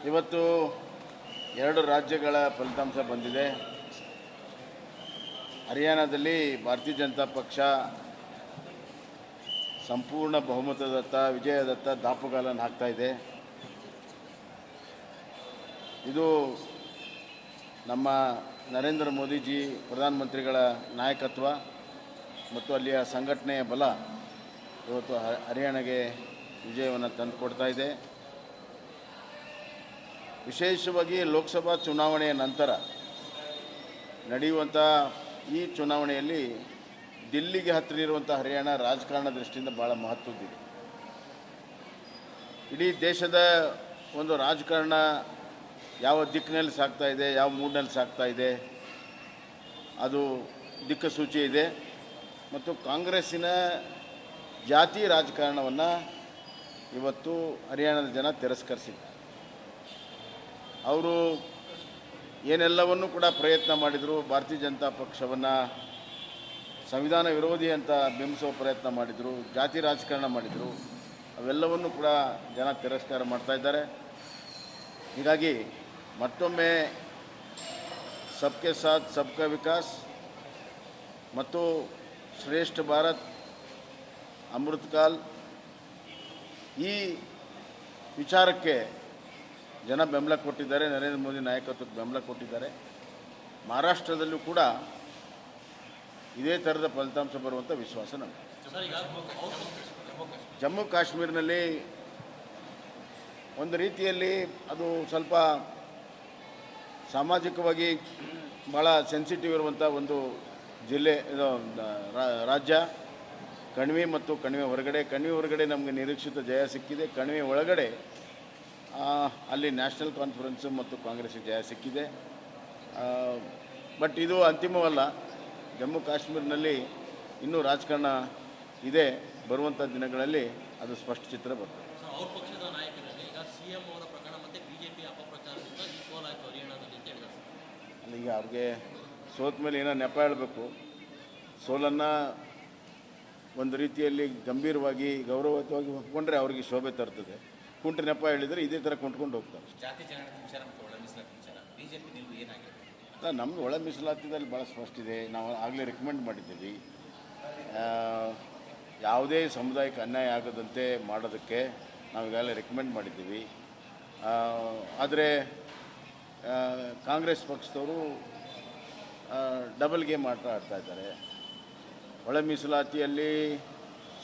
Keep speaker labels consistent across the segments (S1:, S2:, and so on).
S1: ಇವತ್ತು ಎರಡು ರಾಜ್ಯಗಳ ಫಲಿತಾಂಶ ಬಂದಿದೆ. ಹರಿಯಾಣದಲ್ಲಿ ಭಾರತೀಯ ಜನತಾ ಪಕ್ಷ ಸಂಪೂರ್ಣ ಬಹುಮತದತ್ತ ವಿಜಯದತ್ತ ದಾಪುಗಾಲನ್ನು ಹಾಕ್ತಾ ಇದೆ. ಇದು ನಮ್ಮ ನರೇಂದ್ರ ಮೋದಿಜಿ ಪ್ರಧಾನಮಂತ್ರಿಗಳ ನಾಯಕತ್ವ ಮತ್ತು ಅಲ್ಲಿಯ ಸಂಘಟನೆಯ ಬಲ ಇವತ್ತು ಹರಿಯಾಣಗೆ ವಿಜಯವನ್ನು ತಂದುಕೊಡ್ತಾ ಇದೆ. ವಿಶೇಷವಾಗಿ ಲೋಕಸಭಾ ಚುನಾವಣೆಯ ನಂತರ ನಡೆಯುವಂಥ ಈ ಚುನಾವಣೆಯಲ್ಲಿ ದಿಲ್ಲಿಗೆ ಹತ್ತಿರ ಇರುವಂಥ ಹರಿಯಾಣ ರಾಜಕಾರಣ ದೃಷ್ಟಿಯಿಂದ ಭಾಳ ಮಹತ್ವದ್ದಿದೆ. ಇಡೀ ದೇಶದ ಒಂದು ರಾಜಕಾರಣ ಯಾವ ದಿಕ್ಕಿನಲ್ಲಿ ಸಾಗ್ತಾ ಇದೆ, ಯಾವ ಮೂಡ್ನಲ್ಲಿ ಸಾಗ್ತಾ ಇದೆ, ಅದು ದಿಕ್ಕಸೂಚಿ ಇದೆ. ಮತ್ತು ಕಾಂಗ್ರೆಸ್ಸಿನ ಜಾತಿ ರಾಜಕಾರಣವನ್ನು ಇವತ್ತು ಹರಿಯಾಣದ ಜನ ತಿರಸ್ಕರಿಸಿದ್ದಾರೆ. ಅವರು ಏನೆಲ್ಲವನ್ನೂ ಕೂಡ ಪ್ರಯತ್ನ ಮಾಡಿದರು. ಭಾರತೀಯ ಜನತಾ ಪಕ್ಷವನ್ನು ಸಂವಿಧಾನ ವಿರೋಧಿ ಅಂತ ಬಿಂಬಿಸುವ ಪ್ರಯತ್ನ ಮಾಡಿದರು, ಜಾತಿ ರಾಜಕಾರಣ ಮಾಡಿದರು. ಅವೆಲ್ಲವನ್ನೂ ಕೂಡ ಜನ ತಿರಸ್ಕಾರ ಮಾಡ್ತಾಯಿದ್ದಾರೆ. ಹೀಗಾಗಿ ಮತ್ತೊಮ್ಮೆ ಸಬ್ಕೆ ಸಾಥ್ ಸಬ್ಕಾ ವಿಕಾಸ್ ಮತ್ತು ಶ್ರೇಷ್ಠ ಭಾರತ್ ಅಮೃತಕಾಲ್ ಈ ವಿಚಾರಕ್ಕೆ ಜನ ಬೆಂಬಲ ಕೊಟ್ಟಿದ್ದಾರೆ. ನರೇಂದ್ರ ಮೋದಿ ನಾಯಕತ್ವಕ್ಕೆ ಬೆಂಬಲ ಕೊಟ್ಟಿದ್ದಾರೆ. ಮಹಾರಾಷ್ಟ್ರದಲ್ಲೂ ಕೂಡ ಇದೇ ಥರದ ಫಲಿತಾಂಶ ಬರುವಂಥ ವಿಶ್ವಾಸ ನಮಗೆ. ಜಮ್ಮು ಕಾಶ್ಮೀರದಲ್ಲಿ ಒಂದು ರೀತಿಯಲ್ಲಿ ಅದು ಸ್ವಲ್ಪ ಸಾಮಾಜಿಕವಾಗಿ ಭಾಳ ಸೆನ್ಸಿಟಿವ್ ಇರುವಂಥ ಒಂದು ಜಿಲ್ಲೆ, ಇದು ರಾಜ್ಯ. ಕಣಿವೆ ಮತ್ತು ಕಣಿವೆ ಹೊರಗಡೆ ನಮಗೆ ನಿರೀಕ್ಷಿತ ಜಯ ಸಿಕ್ಕಿದೆ. ಕಣಿವೆ ಒಳಗಡೆ ಅಲ್ಲಿ ನ್ಯಾಷನಲ್ ಕಾನ್ಫರೆನ್ಸು ಮತ್ತು ಕಾಂಗ್ರೆಸ್ಗೆ ಜಯ ಸಿಕ್ಕಿದೆ. ಬಟ್ ಇದು ಅಂತಿಮವಲ್ಲ. ಜಮ್ಮು ಕಾಶ್ಮೀರನಲ್ಲಿ ಇನ್ನೂ ರಾಜಕಾರಣ ಇದೆ. ಬರುವಂಥ ದಿನಗಳಲ್ಲಿ ಅದು ಸ್ಪಷ್ಟ ಚಿತ್ರ ಬರ್ತದೆ.
S2: ಅವ್ರ ಪಕ್ಷದ ನಾಯಕರಲ್ಲಿ ಈಗ ಸಿಎಂ ಅವರ ಪ್ರಕರಣ ಮತ್ತು ಬಿಜೆಪಿ ಅಪಪ್ರಚಾರದಿಂದ ಈ ಸೋಲಾಯಿತು ಹರಿಯಾಣದಲ್ಲಿ ಅಂತ ಹೇಳಿದ್ದಾರೆ.
S1: ಅಲ್ಲಿ ಈಗ ಅವ್ರಿಗೆ ಸೋತ ಮೇಲೆ ಏನೋ ನೆಪ ಹೇಳಬೇಕು. ಸೋಲನ್ನು ಒಂದು ರೀತಿಯಲ್ಲಿ ಗಂಭೀರವಾಗಿ ಗೌರವಯುತವಾಗಿ ಒಪ್ಪಿಕೊಂಡ್ರೆ ಅವ್ರಿಗೆ ಶೋಭೆ ತರ್ತದೆ. ಕುಂಟು ನೆಪ ಹೇಳಿದರೆ ಇದೇ ಥರ ಕೊಂಡ್ಕೊಂಡು ಹೋಗ್ತಾರೆ.
S2: ಜಾತಿ ಜನಗಣತಿ ವಿಚಾರ ಮತ್ತು ಒಳ ಮೀಸಲಾತಿ ವಿಚಾರ ಬಿಜೆಪಿ ನಿಲುವು ಏನಾಗಿದೆ?
S1: ಅಲ್ಲ, ನಮ್ಮದು ಒಳ ಮೀಸಲಾತಿದಲ್ಲಿ ಭಾಳ ಸ್ಪಷ್ಟ ಇದೆ. ನಾವು ಆಗಲೇ ರೆಕಮೆಂಡ್ ಮಾಡಿದ್ದೀವಿ. ಯಾವುದೇ ಸಮುದಾಯಕ್ಕೆ ಅನ್ಯಾಯ ಆಗದಂತೆ ಮಾಡೋದಕ್ಕೆ ನಾವು ಈಗಾಗಲೇ ರೆಕಮೆಂಡ್ ಮಾಡಿದ್ದೀವಿ. ಆದರೆ ಕಾಂಗ್ರೆಸ್ ಪಕ್ಷದವರು ಡಬಲ್ ಗೇಮ್ ಆಡ್ತಾ ಇದ್ದಾರೆ. ಒಳ ಮೀಸಲಾತಿಯಲ್ಲಿ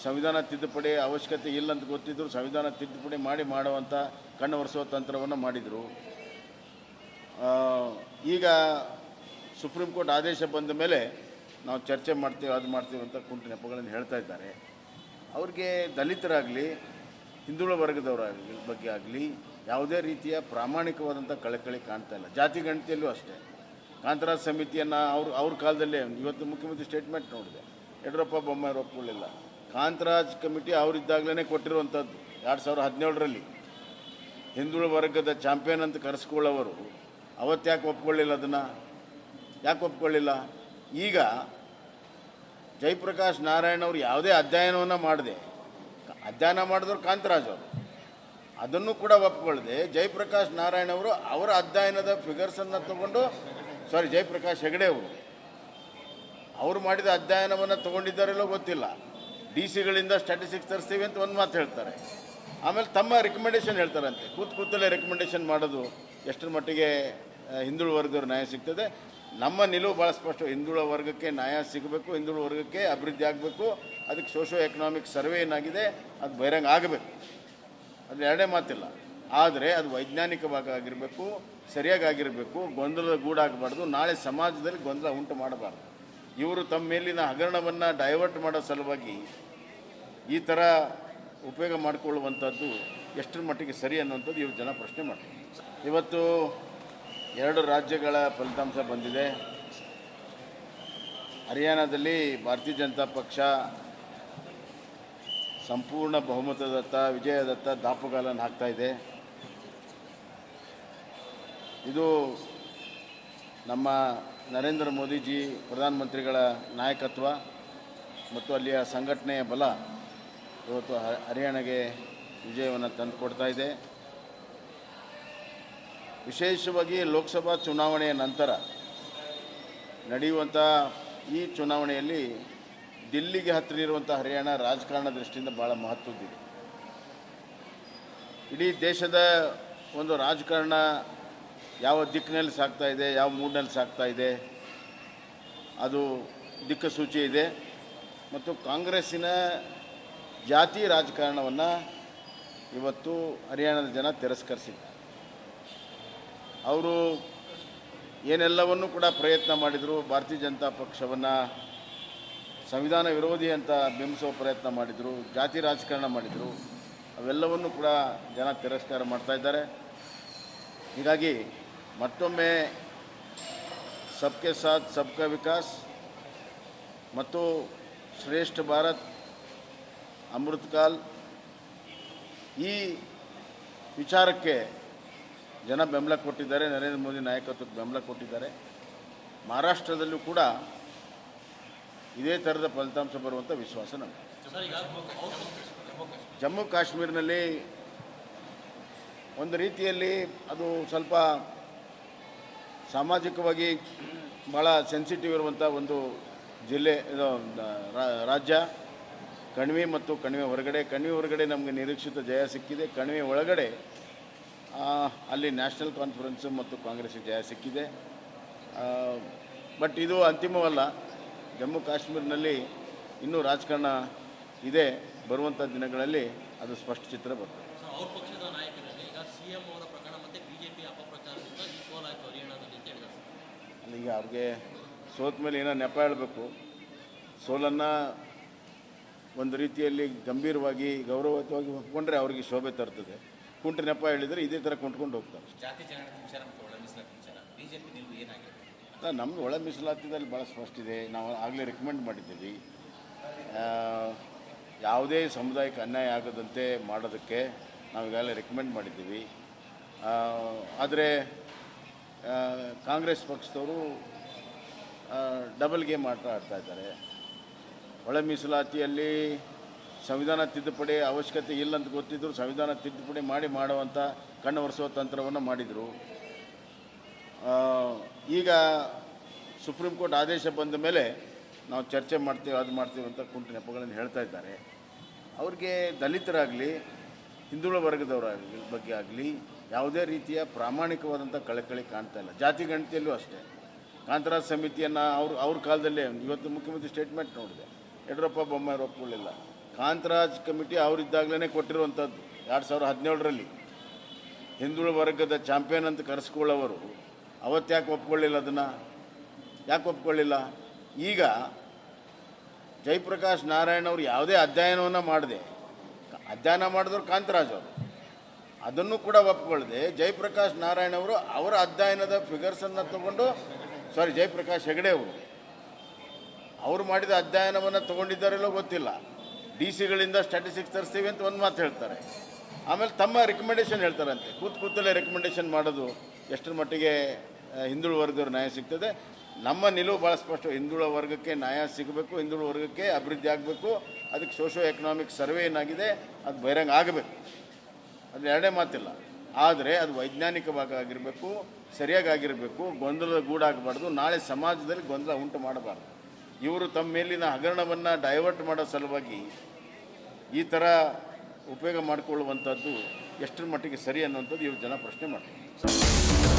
S1: ಸಂವಿಧಾನ ತಿದ್ದುಪಡಿ ಅವಶ್ಯಕತೆ ಇಲ್ಲಂತ ಗೊತ್ತಿದ್ದರು ಸಂವಿಧಾನ ತಿದ್ದುಪಡಿ ಮಾಡುವಂಥ ಕಣ್ಣು ಒರೆಸುವ ತಂತ್ರವನ್ನು ಮಾಡಿದರು. ಈಗ ಸುಪ್ರೀಂ ಕೋರ್ಟ್ ಆದೇಶ ಬಂದ ಮೇಲೆ ನಾವು ಚರ್ಚೆ ಮಾಡ್ತೀವಿ, ಅದು ಮಾಡ್ತೀವಿ ಅಂತ ಕುಂಟು ನೆಪಗಳನ್ನು ಹೇಳ್ತಾ ಇದ್ದಾರೆ. ಅವ್ರಿಗೆ ದಲಿತರಾಗಲಿ ಹಿಂದುಳಿದ ವರ್ಗದವರ ಬಗ್ಗೆ ಆಗಲಿ ಯಾವುದೇ ರೀತಿಯ ಪ್ರಾಮಾಣಿಕವಾದಂಥ ಕಳಕಳಿ ಕಾಣ್ತಾ ಇಲ್ಲ. ಜಾತಿ ಗಣತಿಯಲ್ಲೂ ಅಷ್ಟೇ. ಕಾಂತರಾಜ್ ಸಮಿತಿಯನ್ನು ಅವ್ರ ಕಾಲದಲ್ಲೇ, ಇವತ್ತು ಮುಖ್ಯಮಂತ್ರಿ ಸ್ಟೇಟ್ಮೆಂಟ್ ನೋಡಿದೆ, ಯಡಿಯೂರಪ್ಪ ಬೊಮ್ಮಾಯಿ ಒಪ್ಕೊಳ್ಳಿಲ್ಲ. ಕಾಂತರಾಜ್ ಕಮಿಟಿ ಅವರಿದ್ದಾಗಲೇ ಕೊಟ್ಟಿರುವಂಥದ್ದು 2017ರಲ್ಲಿ. ಹಿಂದುಳಿದ ವರ್ಗದ ಚಾಂಪಿಯನ್ ಅಂತ ಕರೆಸ್ಕೊಳ್ಳೋವರು ಅವತ್ತು ಯಾಕೆ ಒಪ್ಕೊಳ್ಳಿಲ್ಲ? ಅದನ್ನು ಯಾಕೆ ಒಪ್ಕೊಳ್ಳಿಲ್ಲ? ಈಗ ಜಯಪ್ರಕಾಶ್ ನಾರಾಯಣ್ ಅವರು ಯಾವುದೇ ಅಧ್ಯಯನವನ್ನು ಅಧ್ಯಯನ ಮಾಡಿದವರು ಕಾಂತರಾಜ್ ಅವರು, ಅದನ್ನು ಕೂಡ ಒಪ್ಕೊಳ್ಳದೆ ಜಯಪ್ರಕಾಶ್ ನಾರಾಯಣ್ ಅವರು ಅವರ ಅಧ್ಯಯನದ ಫಿಗರ್ಸನ್ನು ತಗೊಂಡು, ಜಯಪ್ರಕಾಶ್ ಹೆಗಡೆ ಅವರು ಮಾಡಿದ ಅಧ್ಯಯನವನ್ನು ತೊಗೊಂಡಿದ್ದಾರೆಲ್ಲೋ ಗೊತ್ತಿಲ್ಲ. DC ಗಳಿಂದ ಸ್ಟ್ಯಾಟಿಸ್ಟಿಕ್ಸ್ ತರಿಸ್ತೀವಿ ಅಂತ ಒಂದು ಮಾತು ಹೇಳ್ತಾರೆ. ಆಮೇಲೆ ತಮ್ಮ ರೆಕಮೆಂಡೇಷನ್ ಹೇಳ್ತಾರಂತೆ. ಕೂತಲ್ಲೇ ರೆಕಮೆಂಡೇಷನ್ ಮಾಡೋದು ಎಷ್ಟರ ಮಟ್ಟಿಗೆ ಹಿಂದುಳಿದ ವರ್ಗದವ್ರು ನ್ಯಾಯ ಸಿಗ್ತದೆ? ನಮ್ಮ ನಿಲುವು ಭಾಳ ಸ್ಪಷ್ಟ. ಹಿಂದುಳಿದ ವರ್ಗಕ್ಕೆ ನ್ಯಾಯ ಸಿಗಬೇಕು, ಹಿಂದುಳಿದ ವರ್ಗಕ್ಕೆ ಅಭಿವೃದ್ಧಿ ಆಗಬೇಕು. ಅದಕ್ಕೆ ಸೋಷೋ ಎಕನಾಮಿಕ್ ಸರ್ವೆ ಏನಾಗಿದೆ ಅದು ಬಹಿರಂಗ ಆಗಬೇಕು. ಅದು ಎರಡೇ ಮಾತಿಲ್ಲ. ಆದರೆ ಅದು ವೈಜ್ಞಾನಿಕವಾಗಿ ಆಗಿರಬೇಕು, ಸರಿಯಾಗಿ ಆಗಿರಬೇಕು, ಗೊಂದಲದ ಗೂಡಾಗಬಾರ್ದು. ನಾಳೆ ಸಮಾಜದಲ್ಲಿ ಗೊಂದಲ ಉಂಟು ಮಾಡಬಾರ್ದು. ಇವರು ತಮ್ಮ ಮೇಲಿನ ಹಗರಣವನ್ನು ಡೈವರ್ಟ್ ಮಾಡೋ ಸಲುವಾಗಿ ಈ ಥರ ಉಪಯೋಗ ಮಾಡಿಕೊಳ್ಳುವಂಥದ್ದು ಎಷ್ಟರ ಮಟ್ಟಿಗೆ ಸರಿ ಅನ್ನುವಂಥದ್ದು ಇವರು ಜನ ಪ್ರಶ್ನೆ ಮಾಡ್ತಾರೆ. ಇವತ್ತು ಎರಡು ರಾಜ್ಯಗಳ ಫಲಿತಾಂಶ ಬಂದಿದೆ. ಹರಿಯಾಣದಲ್ಲಿ ಭಾರತೀಯ ಜನತಾ ಪಕ್ಷ ಸಂಪೂರ್ಣ ಬಹುಮತದತ್ತ ವಿಜಯದತ್ತ ದಾಪುಗಾಲನ್ನು ಹಾಕ್ತಾ ಇದೆ. ಇದು ನಮ್ಮ ನರೇಂದ್ರ ಮೋದಿಜಿ ಪ್ರಧಾನಮಂತ್ರಿಗಳ ನಾಯಕತ್ವ ಮತ್ತು ಅಲ್ಲಿಯ ಸಂಘಟನೆಯ ಬಲ ಇವತ್ತು ಹರಿಯಾಣಗೆ ವಿಜಯವನ್ನು ತಂದುಕೊಡ್ತಾ ಇದೆ. ವಿಶೇಷವಾಗಿ ಲೋಕಸಭಾ ಚುನಾವಣೆಯ ನಂತರ ನಡೆಯುವಂಥ ಈ ಚುನಾವಣೆಯಲ್ಲಿ ದಿಲ್ಲಿಗೆ ಹತ್ತಿರ ಇರುವಂಥ ಹರಿಯಾಣ ರಾಜಕಾರಣ ದೃಷ್ಟಿಯಿಂದ ಭಾಳ ಮಹತ್ವದ್ದಿದೆ. ಇಡೀ ದೇಶದ ಒಂದು ರಾಜಕಾರಣ ಯಾವ ದಿಕ್ಕಿನಲ್ಲಿ ಸಾಗ್ತಾ ಇದೆ, ಯಾವ ಮೂಡ್ನಲ್ಲಿ ಸಾಗ್ತಾ ಇದೆ, ಅದು ದಿಕ್ಕಸೂಚಿ ಇದೆ. ಮತ್ತು ಕಾಂಗ್ರೆಸ್ಸಿನ ಜಾತಿ ರಾಜಕಾರಣವನ್ನು ಇವತ್ತು ಹರಿಯಾಣದ ಜನ ತಿರಸ್ಕರಿಸಿದ್ದಾರೆ. ಅವರು ಏನೆಲ್ಲವನ್ನೂ ಕೂಡ ಪ್ರಯತ್ನ ಮಾಡಿದರು. ಭಾರತೀಯ ಜನತಾ ಪಕ್ಷವನ್ನು ಸಂವಿಧಾನ ವಿರೋಧಿ ಅಂತ ಬಿಂಬಿಸುವ ಪ್ರಯತ್ನ ಮಾಡಿದರು, ಜಾತಿ ರಾಜಕಾರಣ ಮಾಡಿದರು. ಅವೆಲ್ಲವನ್ನೂ ಕೂಡ ಜನ ತಿರಸ್ಕಾರ ಮಾಡ್ತಾಯಿದ್ದಾರೆ. ಹೀಗಾಗಿ ಮತ್ತೊಮ್ಮೆ ಸಬ್ಕೆ ಸಾಥ್ ಸಬ್ಕಾ ವಿಕಾಸ್ ಮತ್ತು ಶ್ರೇಷ್ಠ ಭಾರತ್, ಅಮೃತಕಾಲ್ ಈ ವಿಚಾರಕ್ಕೆ ಜನ ಬೆಂಬಲ ಕೊಟ್ಟಿದ್ದಾರೆ. ನರೇಂದ್ರ ಮೋದಿ ನಾಯಕತ್ವಕ್ಕೆ ಬೆಂಬಲ ಕೊಟ್ಟಿದ್ದಾರೆ. ಮಹಾರಾಷ್ಟ್ರದಲ್ಲೂ ಕೂಡ ಇದೇ ಥರದ ಫಲಿತಾಂಶ ಬರುವಂಥ ವಿಶ್ವಾಸ ನಮಗೆ. ಜಮ್ಮು ಕಾಶ್ಮೀರನಲ್ಲಿ ಒಂದು ರೀತಿಯಲ್ಲಿ ಅದು ಸ್ವಲ್ಪ ಸಾಮಾಜಿಕವಾಗಿ ಭಾಳ ಸೆನ್ಸಿಟಿವ್ ಇರುವಂಥ ಒಂದು ಜಿಲ್ಲೆ, ಇದು ರಾಜ್ಯ. ಕಣಿವೆ ಮತ್ತು ಕಣಿವೆ ಹೊರಗಡೆ ನಮಗೆ ನಿರೀಕ್ಷಿತ ಜಯ ಸಿಕ್ಕಿದೆ. ಕಣಿವೆ ಒಳಗಡೆ ಅಲ್ಲಿ ನ್ಯಾಷನಲ್ ಕಾನ್ಫರೆನ್ಸು ಮತ್ತು ಕಾಂಗ್ರೆಸ್ಸಿಗೆ ಜಯ ಸಿಕ್ಕಿದೆ. ಬಟ್ ಇದು ಅಂತಿಮವಲ್ಲ. ಜಮ್ಮು ಕಾಶ್ಮೀರನಲ್ಲಿ ಇನ್ನೂ ರಾಜಕಾರಣ ಇದೆ. ಬರುವಂಥ ದಿನಗಳಲ್ಲಿ ಅದು ಸ್ಪಷ್ಟ ಚಿತ್ರ ಬರ್ತದೆ.
S2: ಅವ್ರ ಪಕ್ಷದ ನಾಯಕರಲ್ಲಿ ಈಗ ಸಿಎಂ ಅವರ ಪ್ರಕರಣ ಮತ್ತು ಬಿಜೆಪಿ ಅಪಪ್ರಚಾರದಿಂದ ಈ ಸೋಲಾಯಿತು ಹರಿಯಾಣದಲ್ಲಿ ಅಂತ ಹೇಳಿದ್ದಾರೆ.
S1: ಅಲ್ಲಿಗೆ ಅವ್ರಿಗೆ ಸೋತ ಮೇಲೆ ಏನೋ ನೆಪ ಹೇಳಬೇಕು. ಸೋಲನ್ನು ಒಂದು ರೀತಿಯಲ್ಲಿ ಗಂಭೀರವಾಗಿ ಗೌರವಯುತವಾಗಿ ಒಪ್ಕೊಂಡ್ರೆ ಅವರಿಗೆ ಶೋಭೆ ತರ್ತದೆ. ಕುಂಟು ನೆಪ ಹೇಳಿದರೆ ಇದೇ ಥರ ಕೊಂಡ್ಕೊಂಡು ಹೋಗ್ತಾರೆ.
S3: ಜಾತಿ ಜನಗಣತಿ ವಿಚಾರ ಮತ್ತು ಒಳ ಮೀಸಲಾತಿ ವಿಚಾರ ಬಿಜೆಪಿ ನಿಲುವು ಏನಾಗಿದೆ?
S1: ನಮ್ಮದು ಒಳ ಮೀಸಲಾತಿದಲ್ಲಿ ಭಾಳ ಸ್ಪಷ್ಟ ಇದೆ. ನಾವು ಆಗಲೇ ರೆಕಮೆಂಡ್ ಮಾಡಿದ್ದೀವಿ, ಯಾವುದೇ ಸಮುದಾಯಕ್ಕೆ ಅನ್ಯಾಯ ಆಗದಂತೆ ಮಾಡೋದಕ್ಕೆ ನಾವು ಈಗಾಗಲೇ ರೆಕಮೆಂಡ್ ಮಾಡಿದ್ದೀವಿ. ಆದರೆ ಕಾಂಗ್ರೆಸ್ ಪಕ್ಷದವರು ಡಬಲ್ ಗೇಮ್ ಆಟ ಆಡ್ತಾ ಇದ್ದಾರೆ. ಒಳ ಮೀಸಲಾತಿಯಲ್ಲಿ ಸಂವಿಧಾನ ತಿದ್ದುಪಡಿ ಅವಶ್ಯಕತೆ ಇಲ್ಲ ಅಂತ ಗೊತ್ತಿದ್ದರು, ಸಂವಿಧಾನ ತಿದ್ದುಪಡಿ ಮಾಡುವಂಥ ಕಣ್ಣು ಒರೆಸುವ ತಂತ್ರವನ್ನು ಮಾಡಿದರು. ಈಗ ಸುಪ್ರೀಂ ಕೋರ್ಟ್ ಆದೇಶ ಬಂದ ಮೇಲೆ ನಾವು ಚರ್ಚೆ ಮಾಡ್ತೀವಿ, ಅದು ಮಾಡ್ತೀವಿ ಅಂತ ಕುಂಟು ನೆಪಗಳನ್ನು ಹೇಳ್ತಾ ಇದ್ದಾರೆ. ಅವ್ರಿಗೆ ದಲಿತರಾಗಲಿ ಹಿಂದುಳಿದ ವರ್ಗದವರಾಗಲಿ ಬಗ್ಗೆ ಆಗಲಿ ಯಾವುದೇ ರೀತಿಯ ಪ್ರಾಮಾಣಿಕವಾದಂಥ ಕಳಕಳಿ ಕಾಣ್ತಾ ಇಲ್ಲ. ಜಾತಿ ಗಣತಿಯಲ್ಲೂ ಅಷ್ಟೇ ಕಾಂತರಾಜ್ ಸಮಿತಿಯನ್ನು ಅವ್ರ ಕಾಲದಲ್ಲೇ, ಇವತ್ತು ಮುಖ್ಯಮಂತ್ರಿ ಸ್ಟೇಟ್ಮೆಂಟ್ ನೋಡಿದೆ, ಯಡಿಯೂರಪ್ಪ ಬೊಮ್ಮಾಯಿ ಒಪ್ಕೊಳ್ಳಿಲ್ಲ. ಕಾಂತರಾಜ್ ಕಮಿಟಿ ಅವರಿದ್ದಾಗಲೇ ಕೊಟ್ಟಿರುವಂಥದ್ದು 2017ರಲ್ಲಿ. ಹಿಂದುಳಿದ ವರ್ಗದ ಚಾಂಪಿಯನ್ ಅಂತ ಕರೆಸ್ಕೊಳ್ಳೋವರು ಅವತ್ತು ಯಾಕೆ ಒಪ್ಕೊಳ್ಳಿಲ್ಲ? ಅದನ್ನು ಯಾಕೆ ಒಪ್ಕೊಳ್ಳಿಲ್ಲ? ಈಗ ಜಯಪ್ರಕಾಶ್ ನಾರಾಯಣ್ ಅವರು ಯಾವುದೇ ಅಧ್ಯಯನವನ್ನು ಅಧ್ಯಯನ ಮಾಡಿದ್ರು ಕಾಂತರಾಜ್ ಅವರು, ಅದನ್ನು ಕೂಡ ಒಪ್ಕೊಳ್ಳದೆ ಜಯಪ್ರಕಾಶ್ ನಾರಾಯಣ್ ಅವರು ಅವರ ಅಧ್ಯಯನದ ಫಿಗರ್ಸನ್ನು ತಗೊಂಡು, ಜಯಪ್ರಕಾಶ್ ಹೆಗಡೆ ಅವರು ಮಾಡಿದ ಅಧ್ಯಯನವನ್ನು ತೊಗೊಂಡಿದ್ದಾರೆಲ್ಲೋ ಗೊತ್ತಿಲ್ಲ. DC ಗಳಿಂದ ಸ್ಟ್ಯಾಟಿಸ್ಟಿಕ್ಸ್ ತರಿಸ್ತೀವಿ ಅಂತ ಒಂದು ಮಾತು ಹೇಳ್ತಾರೆ, ಆಮೇಲೆ ತಮ್ಮ ರಿಕಮೆಂಡೇಷನ್ ಹೇಳ್ತಾರಂತೆ. ಕೂತಲ್ಲೇ ರೆಕಮೆಂಡೇಷನ್ ಮಾಡೋದು ಎಷ್ಟರ ಮಟ್ಟಿಗೆ ಹಿಂದುಳಿದ ವರ್ಗದವ್ರು ನ್ಯಾಯ ಸಿಗ್ತದೆ? ನಮ್ಮ ನಿಲುವು ಭಾಳ ಸ್ಪಷ್ಟ. ಹಿಂದುಳಿದ ವರ್ಗಕ್ಕೆ ನ್ಯಾಯ ಸಿಗಬೇಕು, ಹಿಂದುಳಿದ ವರ್ಗಕ್ಕೆ ಅಭಿವೃದ್ಧಿ ಆಗಬೇಕು. ಅದಕ್ಕೆ ಸೋಷೋ ಎಕನಾಮಿಕ್ ಸರ್ವೆ ಏನಾಗಿದೆ ಅದು ಬಹಿರಂಗ ಆಗಬೇಕು, ಅದು ಎರಡೇ ಮಾತಿಲ್ಲ. ಆದರೆ ಅದು ವೈಜ್ಞಾನಿಕವಾಗಿ ಆಗಿರಬೇಕು, ಸರಿಯಾಗಿ ಆಗಿರಬೇಕು, ಗೊಂದಲದ ಗೂಡಾಗಬಾರ್ದು. ನಾಳೆ ಸಮಾಜದಲ್ಲಿ ಗೊಂದಲ ಉಂಟು ಮಾಡಬಾರ್ದು. ಇವರು ತಮ್ಮ ಮೇಲಿನ ಹಗರಣವನ್ನು ಡೈವರ್ಟ್ ಮಾಡೋ ಸಲುವಾಗಿ ಈ ಥರ ಉಪಯೋಗ ಮಾಡಿಕೊಳ್ಳುವಂಥದ್ದು ಎಷ್ಟರ ಮಟ್ಟಿಗೆ ಸರಿ ಅನ್ನುವಂಥದ್ದು ಇವರು ಜನ ಪ್ರಶ್ನೆ ಮಾಡ್ತಾರೆ.